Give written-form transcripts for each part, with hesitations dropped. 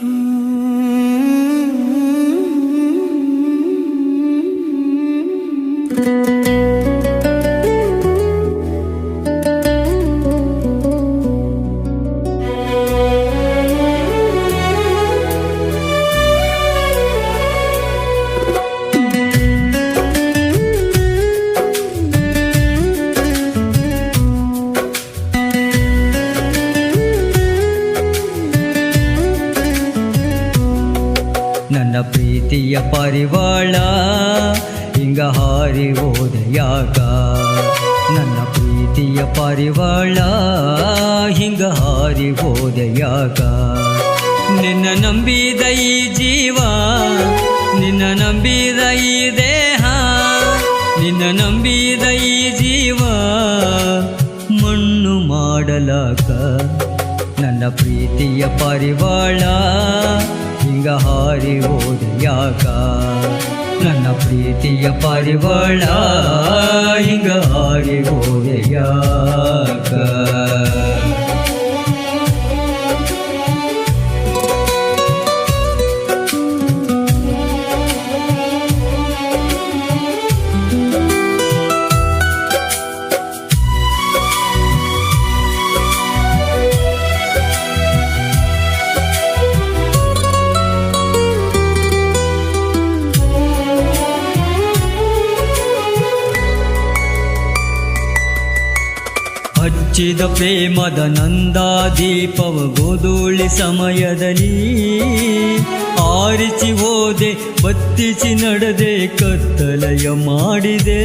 ನನ್ನ ಪ್ರೀತಿಯ ಪರಿವಾಳ ಹಿಂಗ ಹಾರಿ ಹೋದ ಯಾಕ? ನನ್ನ ಪ್ರೀತಿಯ ಪರಿವಾಳ ಹಿಂಗ ಹಾರಿ ಹೋದ ಯಾಕ? ನಿನ್ನ ನಂಬಿದ ಈ ಜೀವ, ನಿನ್ನ ನಂಬಿದ ಈ ದೇಹ, ನಿನ್ನ ನಂಬಿದ ಈ ಜೀವ ಮಣ್ಣು ಮಾಡಲಾಕ. ನನ್ನ ಪ್ರೀತಿಯ ಪರಿವಾಳ ಹಿಂಗ ಹಾರಿ ಹೋದ ಯಾಕ? ನನ್ನ ಪ್ರೀತಿಯ ಪರಿವಾಳ ಹಿಂಗ ಹಾರಿ ಹೋದ ಯಾಕ? ಹಚ್ಚಿದ ಪ್ರೇಮದ ನಂದಾದೀಪವ ಗೋಧೂಳಿ ಸಮಯದಲ್ಲಿ ಆರಿಸಿ ಹೋದೆ, ಬತ್ತಿಸಿ ನಡೆದೆ, ಕತ್ತಲೆಯ ಮಾಡಿದೆ.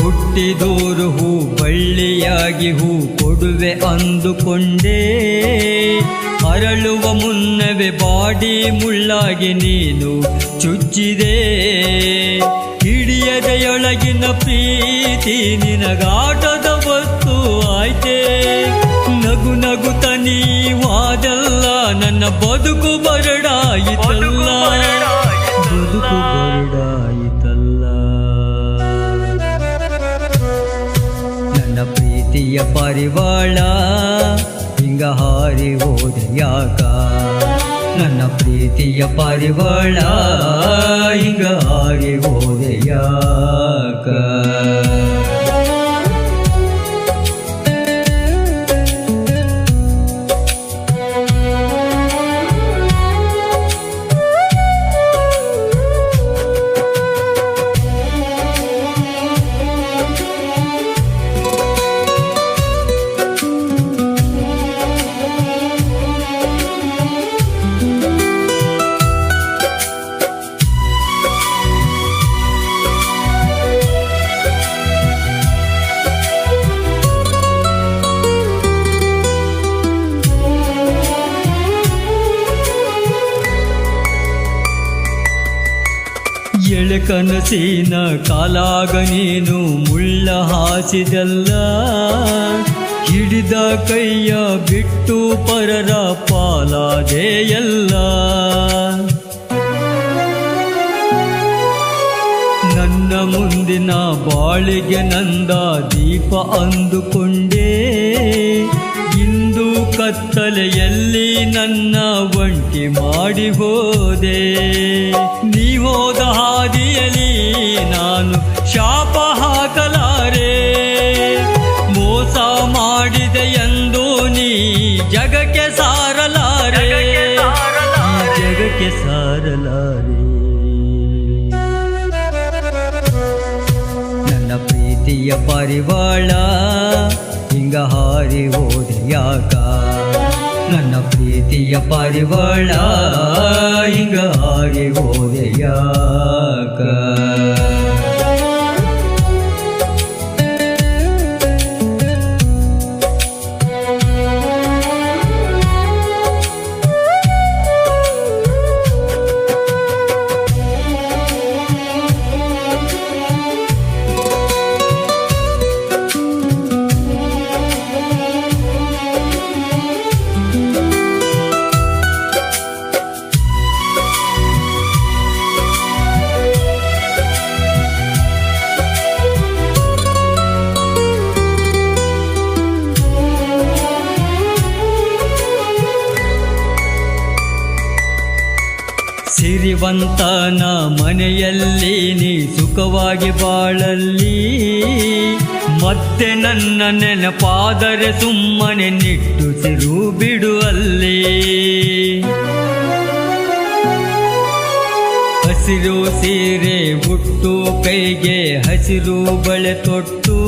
ಹುಟ್ಟಿದೋರು ಹೂ ಬಳ್ಳಿಯಾಗಿ ಹೂ ಕೊಡುವೆ ಅಂದುಕೊಂಡೆ, ಅರಳುವ ಮುನ್ನವೇ ಬಾಡಿ ಮುಳ್ಳಾಗಿ ನೀನು ಚುಚ್ಚಿದೆ. ಹಿಡಿಯದೆಯೊಳಗಿನ ಪ್ರೀತಿ ನಿನಗಾಟದ ವಸ್ತು ಆಯ್ತೆ. ನಗು ನಗುತ್ತ ನೀವಾದಲ್ಲ, ನನ್ನ ಬದುಕು ಬರಡಾಯಿತಲ್ಲ, ಬದುಕು ಬರಡಾಯಿತಲ್ಲ. ನನ್ನ ಪ್ರೀತಿಯ ಪರಿವಾಳ ಹಿಂಗ ಹಾರಿ ಹೋದ ಯಾಕ? ನನ್ನ ಪ್ರೀತಿಯ ಪರಿವಾಳ ಹಿಂಗ ಹಾರಿ ಹೋದ ಯಾಕ? ಎಳೆ ಕನಸಿನ ಕಾಲಾಗ ನೀನು ಮುಳ್ಳ ಹಾಸಿದಲ್ಲ, ಹಿಡಿದ ಕೈಯ ಬಿಟ್ಟು ಪರರ ಪಾಲಾದೆಯಲ್ಲ. ನನ್ನ ಮುಂದಿನ ಬಾಳಿಗೆ ನಂದ ದೀಪ ಅಂದುಕೊಂಡೆ, ಇಂದು ಕತ್ತಲೆಯಲ್ಲಿ ನನ್ನ ಒಂಟಿ ಮಾಡಿ ಹೋದೆ. ನೀವೋದ ಹಾದಿಯಲ್ಲಿ ನಾನು ಶಾಪ ಹಾಕಲಾರೆ, ಮೋಸ ಮಾಡಿದೆ ಎಂದು ನೀ ಜಗಕ್ಕೆ ಸಾರಲಾರೆ, ಜಗಕ್ಕೆ ಸಾರಲಾರೆ. ನನ್ನ ಪ್ರೀತಿಯ ಪರಿವಾಳ ಹಿಂಗ ಹಾರಿ ಹೋದ ಯಾಕ? ನನ್ನ ಪ್ರೀತಿಯ ಪರಿವಾಳ ಹಿಂಗ ಹಾರಿ ಹೋದ ಯಾಕ? ಶ್ರೀವಂತನ ಮನೆಯಲ್ಲಿ ನೀ ಸುಖವಾಗಿ ಬಾಳಲ್ಲಿ, ಮತ್ತೆ ನನ್ನ ನೆನಪಾದರೆ ಸುಮ್ಮನೆ ನಿಟ್ಟುಸಿರು ಬಿಡು ಅಲ್ಲಿ. ಹಸಿರು ಸೀರೆ ಉಟ್ಟು ಕೈಗೆ ಹಸಿರು ಬಳೆ ತೊಟ್ಟು,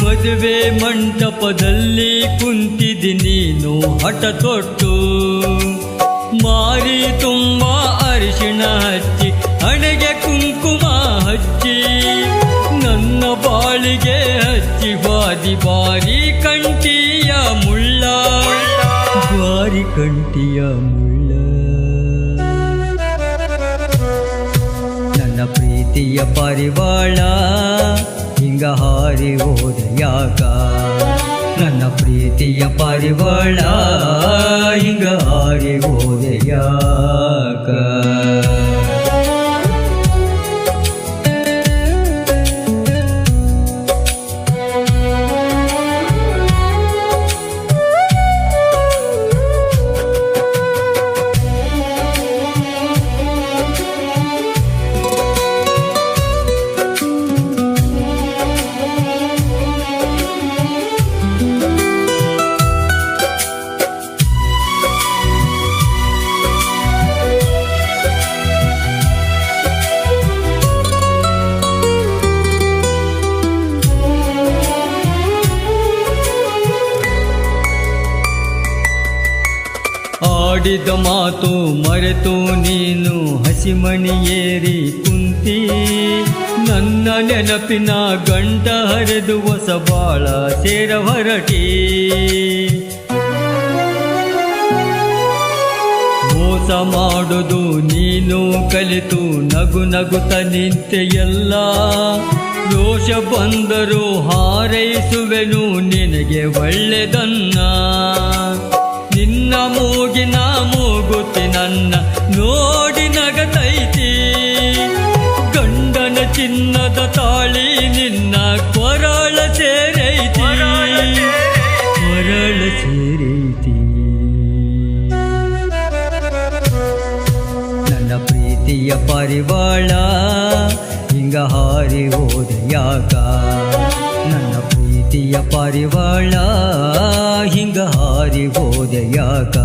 ಮದುವೆ ಮಂಟಪದಲ್ಲಿ ಕುಂತಿದಿ ನೀನು ಹಠ ತೊಟ್ಟು. ಮಾರಿ ತುಂಬ ಅರಿಶಿಣ ಹಚ್ಚಿ ಹಣೆಗೆ ಕುಂಕುಮ ಹಚ್ಚಿ, ನನ್ನ ಬಾಳಿಗೆ ಹಚ್ಚಿ ಬಾದಿ ಬಾರಿ ಕಂಠಿಯ ಮುಳ್ಳ, ಬಾರಿ ಕಂಠಿಯ ಮುಳ್ಳ. ನನ್ನ ಪ್ರೀತಿಯ ಪಾರಿವಾಳ ಹಿಂಗ ಹಾರಿ ಹೋದ ಯಾಕ, ನನ್ನ ಪ್ರೀತಿಯ ಪಾರಿವಾಳ ಹಿಂಗ ಹಾರಿ ಹೋದ ಯಾಕ. ಆಡಿದ ಮಾತು ಮರೆತು ನೀನು ಹಸಿಮಣಿಯೇರಿ ಕುಂತಿ, ನನ್ನ ನೆನಪಿನ ಗಂಟ ಹರಿದು ಹೊಸ ಬಾಳ ಸೇರ ಹೊರಟಿ. ಮೋಸ ಮಾಡುವುದು ನೀನು ಕಲಿತು ನಗು ನಗುತ್ತ ನಿಂತೆಯಲ್ಲ, ರೋಷ ಬಂದರೂ ಹಾರೈಸುವೆನು ನಿನಗೆ ಒಳ್ಳೆದನ್ನ. ನಿನ್ನ ಮೂಗಿನ ಮೂಗುತಿ ನನ್ನ ನೋಡಿ ನಗತೈತಿ, ಗಂಡನ ಚಿನ್ನದ ತಾಳಿ ನಿನ್ನ ಕೊರಳ ಸೇರೈತಿ, ಕೊರಳ ಸೇರೈತಿ. ನನ್ನ ಪ್ರೀತಿಯ ಪಾರಿವಾಳ ಹಿಂಗ ಹಾರಿ ಹೋದ ಯಾಕ, ನನ್ನ ಪ್ರೀತಿಯ ಪಾರಿವಾಳ ಹಿಂಗ ಹಾರಿ ಹೋದ ಯಾಕ.